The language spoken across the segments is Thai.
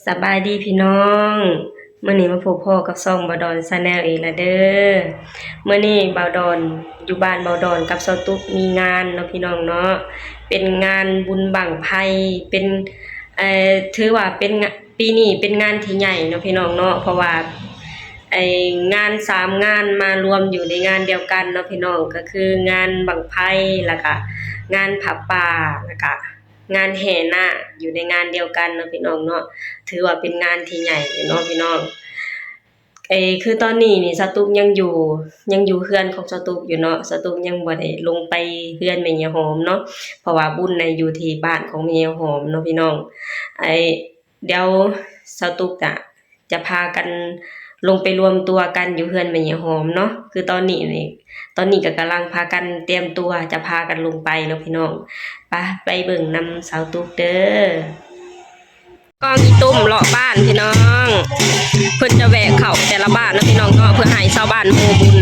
สบายดีพี่น้องมื้อนี้มาพบพ่อกับช่องบาวดอนชาแนลอีกแล้วเด้อมื้อนี้บาวดอนอยู่บ้านบาวดอนกับเซาตุ๊กมีงานเนาะพี่น้องเนาะเป็นงานบุญบั้งไฟเป็นถือว่าเป็นปีนี้เป็นงานที่ใหญ่เนาะพี่น้องเนาะเพราะว่างาน3งานมารวมอยู่ในงานเดียวกันเนาะพี่น้องก็คืองานบั้งไฟแล้วก็งานผาป่าแล้วก็งานแห่นาคอยู่ในงานเดียวกันเนาะพี่น้องเนาะถือว่าเป็นงานที่ใหญ่เนาะพี่น้องคือตอนนี้นี่สตุกยังอยู่เฮือนของสตุกอยู่เนาะสตุกยังบ่ได้ลงไปเฮือนแม่ยายหอมเนาะเพราะว่าบุญน่ะอยู่ที่บ้านของแม่ยายหอมเนาะพี่น้องเดี๋ยวสตุกจะพากันลงไปรวมตัวกันอยู่เฮือนแม่ยายหอมเนาะคือตอนนี้ก็กำลังพากันเตรียมตัวจะพากันลงไปเนาะพี่น้องไปเบิ่งนำสาวตุ๊กเด้อกองอีตุ่มเลาะบ้านพี่น้องเพิ่นจะแวะเข้าแต่ละบ้านเนาะพี่น้องเนาะเพื่อให้ชาวบ้านโมบุญ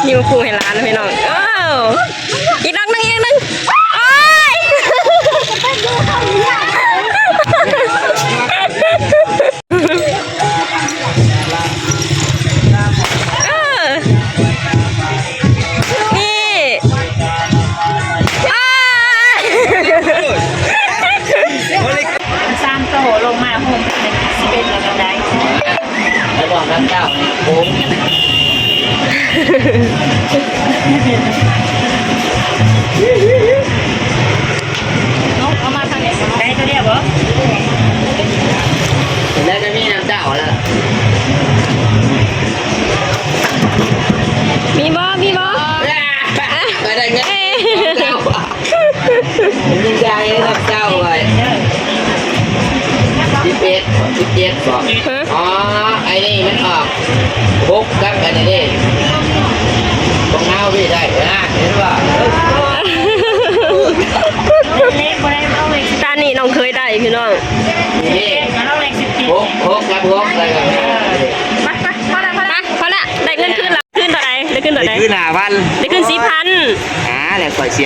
นี่มาพูให้ร้านนะพี่น้องอีกนักนึงโอ้ยลงมาผมเป็น11แล้วกันได้แล้วบอกท่านเจ้าโอ้น้องเอามาทางไหนได้ตัวเดียวเหรอแล้วจะมีน้ำเจ้าแล้วมีบ่ไปได้เงินเจ้ามีใจน้ำเจ้าเลย17บอกอ๋อไอ้นี่มันออกบุกกับกันนี่ตรงเท้าพี่ได้นะเห็นป่ะตานี่น้องเคยได้พี่น้องนี่บุกกับบุกอะไรกันพอละได้เงินขึ้นละขึ้นต่อไหนได้ขึ้นต่อไหนขึ้น5,000ได้ขึ้น4,000แต่ก่อยเสี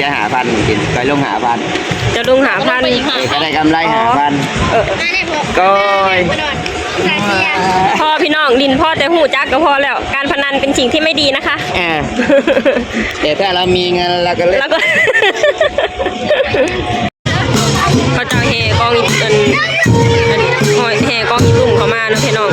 ย5,000กินก่อยลง5,000จะลง5,000ก็ได้กำไร5,000ก็พอพี่น้องดินพ่อแต่หูจักก็พอแล้วการพนันเป็นสิ่งที่ไม่ดีนะคะแต่ถ้าเรามีเงินเราก็เล่นเขาจะแห่กองแห่กองอีตุ่มเขามานะพี่น้อง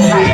ไป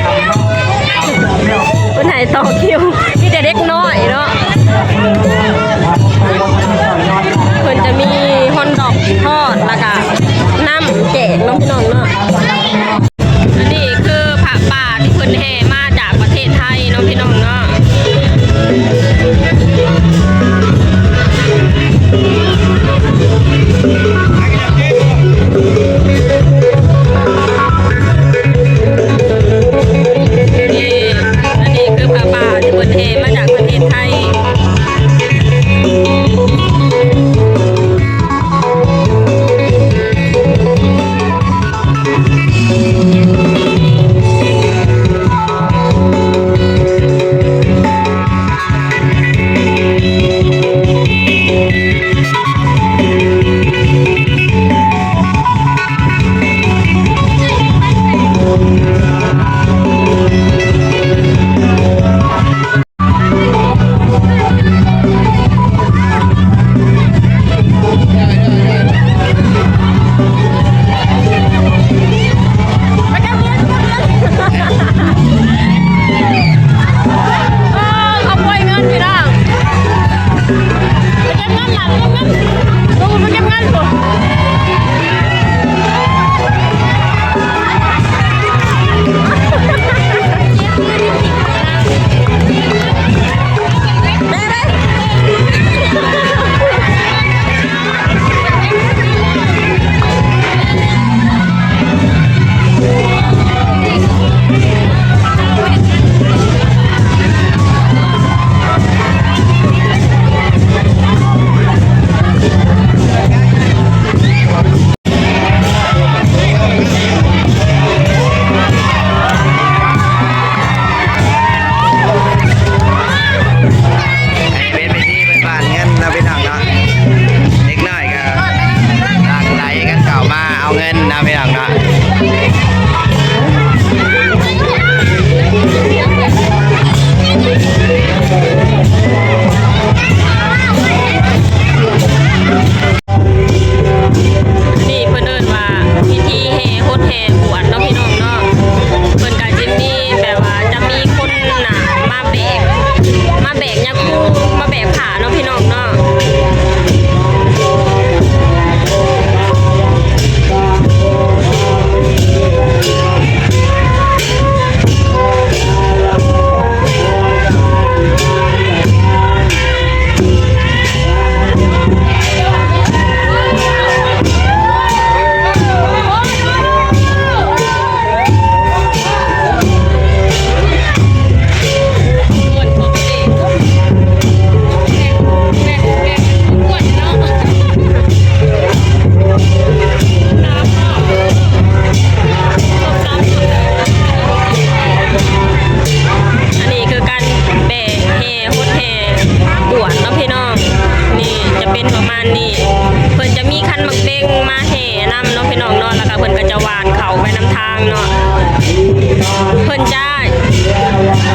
นจะ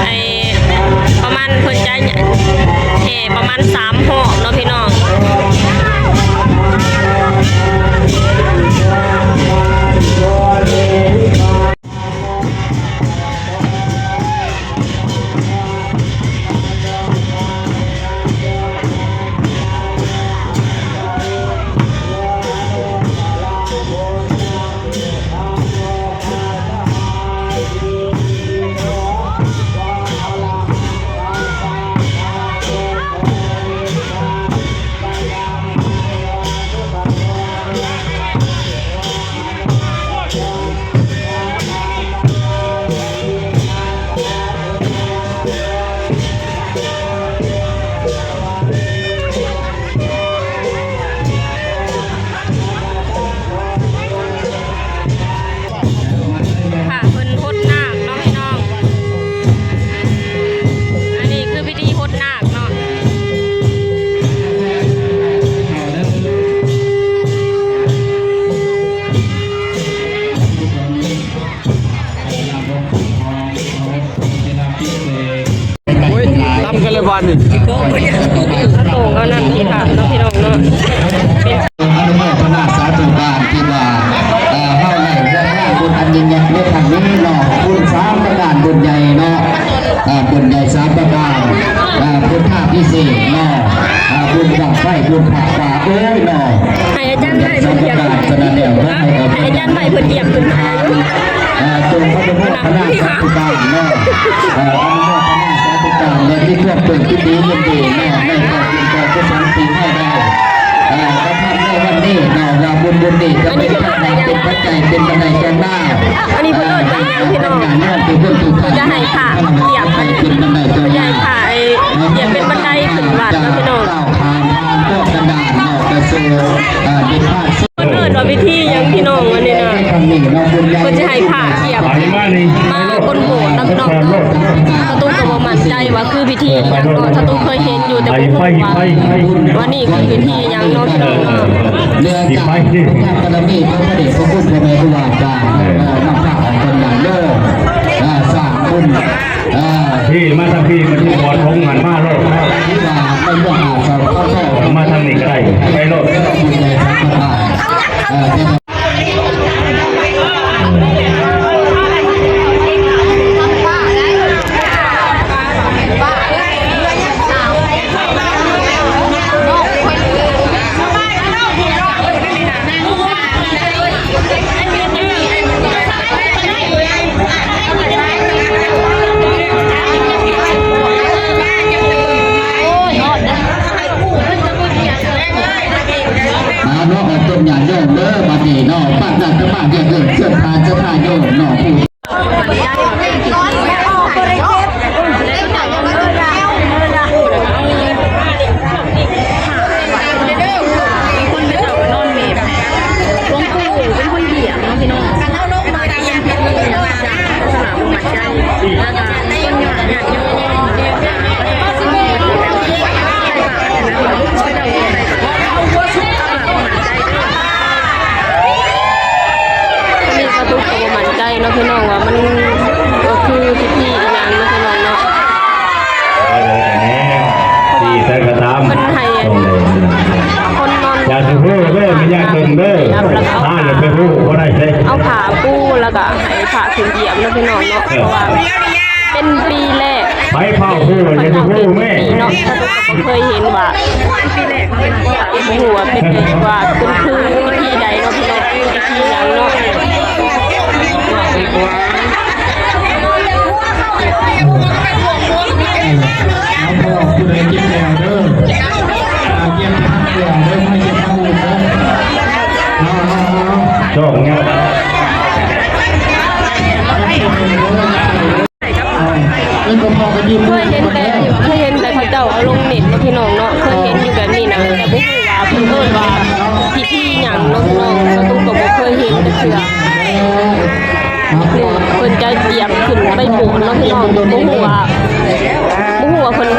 ไอประมาณเพิ่นจะแห่ประมาณ3 หอบเนาะพี่น้องค่ะเพิ่นพดนาคเนาะพี่น้องอันนี้คือพิธีพดนาคเนาะ ตั้มกันเลยบอลนี่ โต่งเอานั่นที่ค่ะเนาะพี่น้องเนาะเป็น อนุโมทนาสาธุการที่ว่าเฮาได้ได้งานบุญอันยิ่งใหญ่ในครั้งนี้เนาะบุญ3ประการบุญใหญ่เนาะบุญใหญ่3ประการบุญภาคพิเศษเนาะบุญบังไฟบุญผักป่าเอ้ยเนาะ ให้อาจารย์ใหม่เพิ่นเหยียบ ฉะนั้นแล้วก็ให้ ให้อาจารย์ใหม่เพิ่นเหยียบขึ้นมา จงพระพุทธคณะสาธุการเนาะอนุโมทนาสาธุการและที่ควบเปิดที่ดียินดีเนาะในการกินการกุศลสิ่งให้ได้ก็ทำในวันนี้เราบุญดีจะเป็นปัจจัยเป็นปัจจัยเป็นบันไดแก่หน้า อันนี้เพิ่นเอิ้นว่าหยังพี่น้อง จะให้พระเหยียบมัน เป็นบันไดตัว ใหญ่ค่ะไอ้เหยียบเป็นบันไดขึ้นวัดเนาะพี่น้อง ผ่านพวกกระดาษเนาะกระสือดิพาด เพิ่นเอิ้นว่าวิธีหยังพี่น้องอันนี้นะเพิ่นจะให้พระเหยียบมาบนโบสถ์นำเนาะถ้าตุ้มก็บ่มั่นใจว่าคือพิธีหยังเนาะถ้าตุ้มเคยเห็นอยู่แต่บ่รู้ว่านี่คือพิธีหยังเนาะพี่น้องเนาะ เรือจากพระบารมีพระเดชพระคุณพระแม่ครูบาอาจารย์นำพระของคนหลายโลกสร้างบุญ พี่มาทางพี่มาที่บอลทงหันมาโลด ที่ว่าไม่ต้องหาชาวเข้าโซ่ มาทางนี้ก็ได้ไปโลด ไม่ต้องบุญในพระประธานเนาะต้นหยาดโยมเด้อบัดนี้เนาะบ้านนั้นก็บ้านเดียวกันเสื้อผ้าเสื้อผ้าโยมเนาะผู้ มีกระตุกก็บ่มั่นใจเนาะพี่น้องว่ามันก็คือพิธีอีหยังเนาะพี่น้องเนาะ พี่ใส่กระตาม คนไทยคนนอน อยากจะพูดเด้อไม่อยากถึงเด้อถ้าจะไปพูดก็ได้ใช่ เอาขาปูแล้วก็ให้ขาขึ้นเหยียบเนาะพี่น้องเนาะเพราะว่าเป็นปีแรก ไปเผาพูดจะไปพูดแม่ เนาะถ้าตุ๊กก็เคยเห็นว่าปีแรกหัวเป็นไงว่าเป็นคือพิธีใดเนาะพี่น้องพิธีหยังเนาะ เอาพ่อผู้ใดกินแล้วเด้อเยี่ยมพักแล้วเด้อไม่เยี่ยมพักเลยเด้อเอา ชอบเงี้ย เล่นกับพ่อกันยิ้ม เคยเห็นแต่เขาเจ้าเอาลงเน็ตเนาะพี่น้องเนาะเคยเห็นอยู่แบบนี้นะแต่บ่ฮู้ว่าเพิ่นเอิ้นว่าพิธีหยังเนาะพี่น้องแล้วตุ๊กก็บ่เคยเห็นจักเทื่อเพิ่นจะเหยียบขึ้นไปโบสถ์เนาะพี่น้องบ่ฮู้ว่าเพิ่น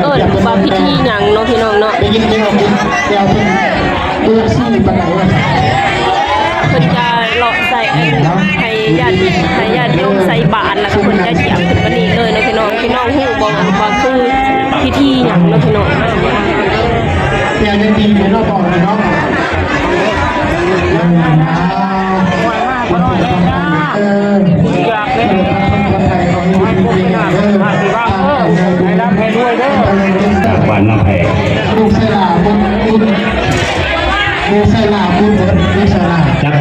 เอิ้นว่าพิธีหยังเนาะพี่น้องเนาะ ได้ยินเดียวเดียวเป็นเลือกซี่ปัญหา เพิ่นจะเลาะใส่ให้ญาติโยมใส่บาตรแล้วก็เพิ่นจะ มีสลาคุณเบิร์ดมีสลา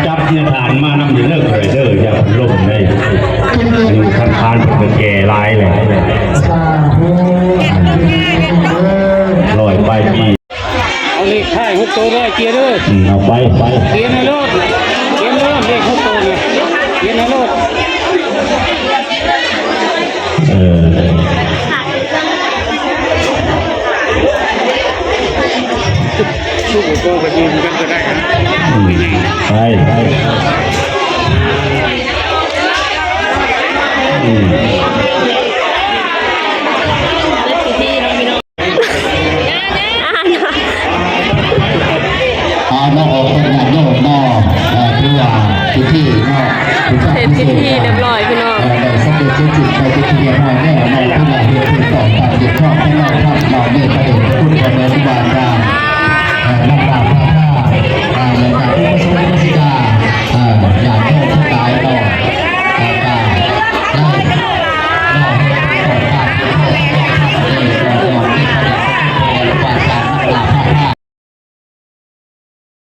จับเนี่ยฐานมานำอยู่เลิกเลยเด้ออย่าลงได้ กินเลย มีคันคานเป็นแก่ลายเลย สาธุ ลอยไปปี เอาเลขท้าย6ตัวด้วยเกียร์ด้วย เอาไป เกียร์ในรถเกียร์ในรถเลข6ตัวเนี่ยเกียร์ในรถ สู้กับโกกันยืนกันก็ได้ครับ ไปเอาน้องออกเป็นงานโยกนอกที่ว่าพิธีนอก เสร็จพิธีเรียบร้อยพี่น้อง ได้สักเดือนเจ็ดสิบไปพิธีเรียบ